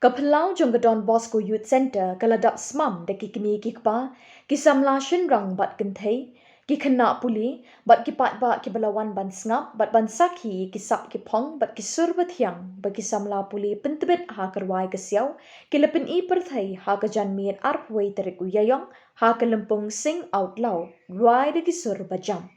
Kapalau Jongadon Bosco Youth Center kaladap smam de kikini kikpa kisamla shin rang bat kentei kikena puli bat kipat ba kibalawan ban snap bat ban sakhi kisap kipong bat kisur bathyang ba kisamla puli pentebet ha Rwai kesiau kilapin I perthai ha kajan miet arpway teriku yayong ha Lympung sing out loud Rwai de kisur Bajam.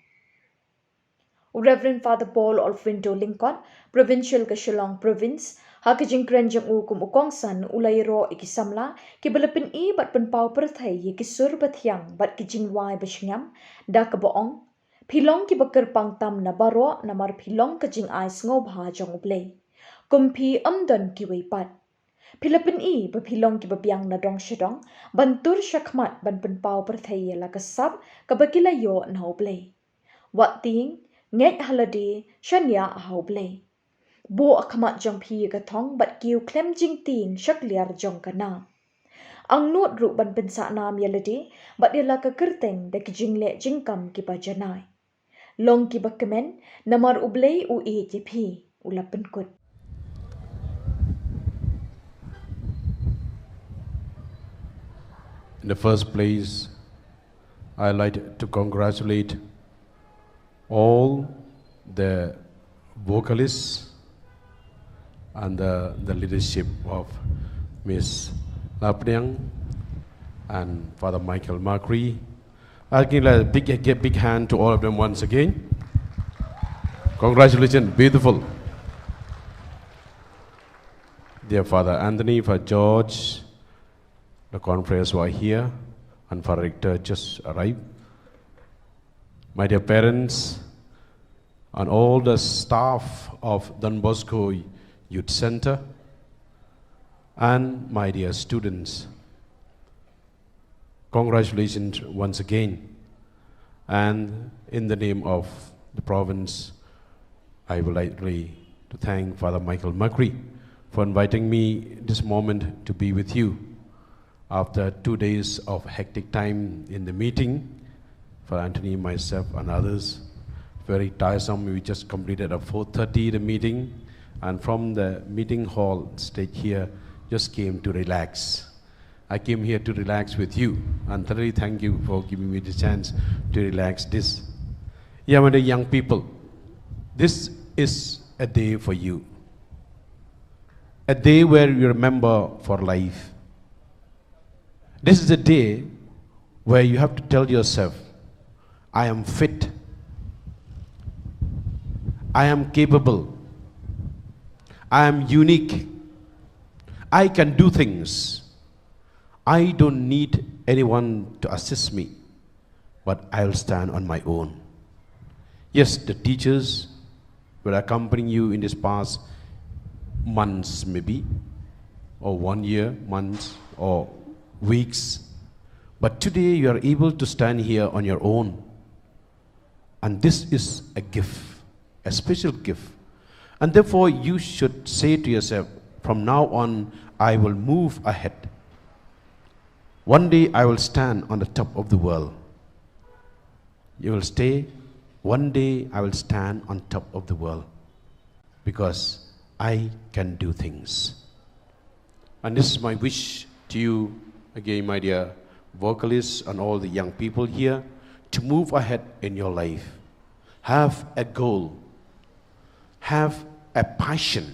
Reverend Father Paul Olfrinto Lincoln, Provincial ka Shillong Province, hakajing krenjang kum ukongsan ulayro ikisamla, kibalapin I bat penpau perthai yikisur bathyang bat kijing wai bashngam, da kaboong, pilong kibakar pangtam na baro namar pilong kajing ais ngobha jong ublay. Kumpi amdon kiway pat. Pilapin I ba pilong kibabyang na dong shidong, bantur shakmat ban penpau perthai yala kasab kabakilayo na ublay. Wat ting, Nget haladi shanya ahauble. Bo akamat jong pi gatong bat kiu klem jing ting shak liar jong kana. Ang not ru ban pensa nam yaladi bat yala ka kerteng de kijing le jingkam ki bajanai. Long ki bakamen namar ublay u pi ulapen kut. In the first place, I'd like to congratulate all the vocalists and the leadership of Miss Lympung and Father Michael Macri. I'll give a big hand to all of them once again. Congratulations, beautiful. Dear Father Anthony, Father George, the conference were here, and Father Richter just arrived. My dear parents and all the staff of Don Bosco Youth Center, and my dear students, congratulations once again. And in the name of the province, I would like to thank Father Michael Macri for inviting me this moment to be with you. After 2 days of hectic time in the meeting, for Anthony, myself, and others, very tiresome. We just completed at 4:30 the meeting, and from the meeting hall stage here, just came to relax. I came here to relax with you, and thoroughly thank you for giving me the chance to relax this. Yeah, my young people, this is a day for you. A day where you remember for life. This is a day where you have to tell yourself, I am fit, I am capable, I am unique, I can do things. I don't need anyone to assist me, but I'll stand on my own. Yes, the teachers will accompany you in this past months maybe, or 1 year, months, or weeks. But today you are able to stand here on your own. And this is a gift, a special gift. And therefore you should say to yourself, from now on, I will move ahead. One day I will stand on the top of the world. You will stay, one day I will stand on top of the world. Because I can do things. And this is my wish to you, again, my dear vocalists and all the young people here, to move ahead in your life. Have a goal. Have a passion.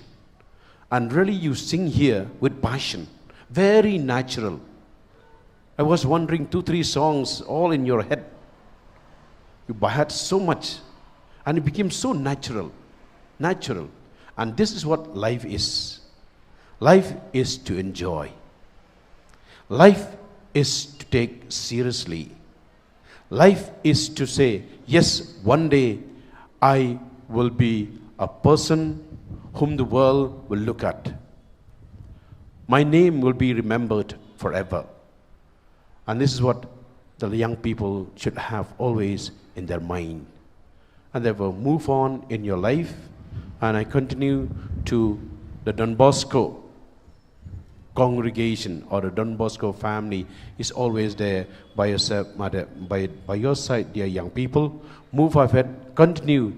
And really you sing here with passion. Very natural. I was wondering 2-3 songs all in your head. You had so much. And it became so natural. Natural. And this is what life is. Life is to enjoy. Life is to take seriously. Life is to say, yes, one day I will be a person whom the world will look at. My name will be remembered forever. And this is what the young people should have always in their mind. And therefore move on in your life. And I continue to the Don Bosco congregation, or the Don Bosco family is always there by yourself, by your side, dear young people. Move ahead, continue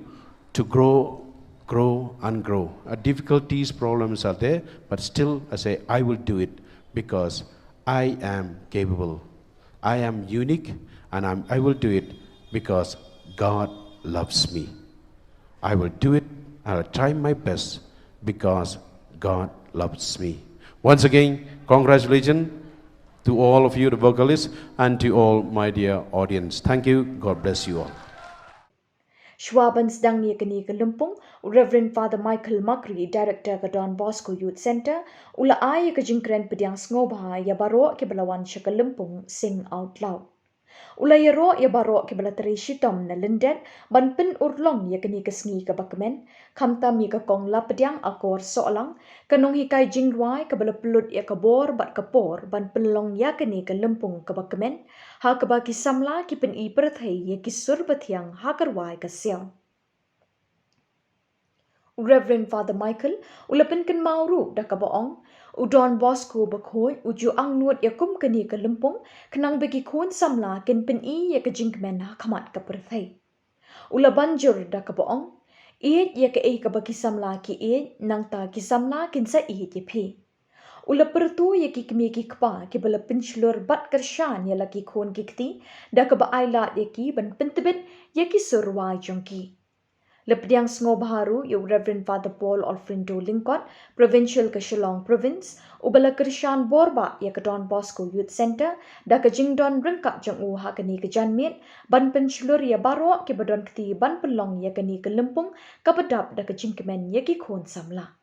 to grow grow and grow. Difficulties, problems are there, but still I say, I will do it because I am capable. I am unique, and I will do it because God loves me. I will do it, I will try my best because God loves me. Once again, congratulations to all of you, the vocalists, and to all my dear audience. Thank you. God bless you all. Schwaben sedang ni ke Lympung, Reverend Father Michael Makri, Director ke Don Bosco Youth Center, ula ai ke jingkren pediang sngoba ya baro ke belawan ke Lympung sing out loud. Ula ya ro ya baro ke belateri shitom na lendet ban pen urlong ya keni kesngi ke bakmen kamta mi ke kong la pediang akor soalang kanong hikai jing Rwai ke belapelut ya ke bor bat ke por ban penlong ya keni ke Lympung ke bakmen ha ke baki samla ki pen I perthai ya ki sur batiang ha ke Rwai ke siang. Reverend Father Michael ulapen ken mauru dah ka boong udon Bosco bakhoy uju ang nuot yakum keni ke Lympung kenang bagi kon samla ken pen I ya ke jingkmen ha kamat ke perthai. Ula banjur dah ka boong iet ya ke ka bagi samla ki iet nang ta ki samla ken sa iet ye phi. Ula pertu ya ki kemi ki kpa ki bala penslur bat kershan ya laki kon ki kti dah ka ba ailat ya ki ban pentebet ya ki surwai jongki. Lepdiang Sngo Baharu, yung Reverend Father Paul Alfredo Lincoln, Provincial ke Shillong Province, ubala Krishan Borba ya ke Don Bosco Youth Center, da ke Jingdon Rengkap Jang ha ke ni ke Janmit, ban penslur ya baro ke badon keti ban pelong ya ke ni ke Lympung, kapedap da ke Jingkemen ya ki kon samla.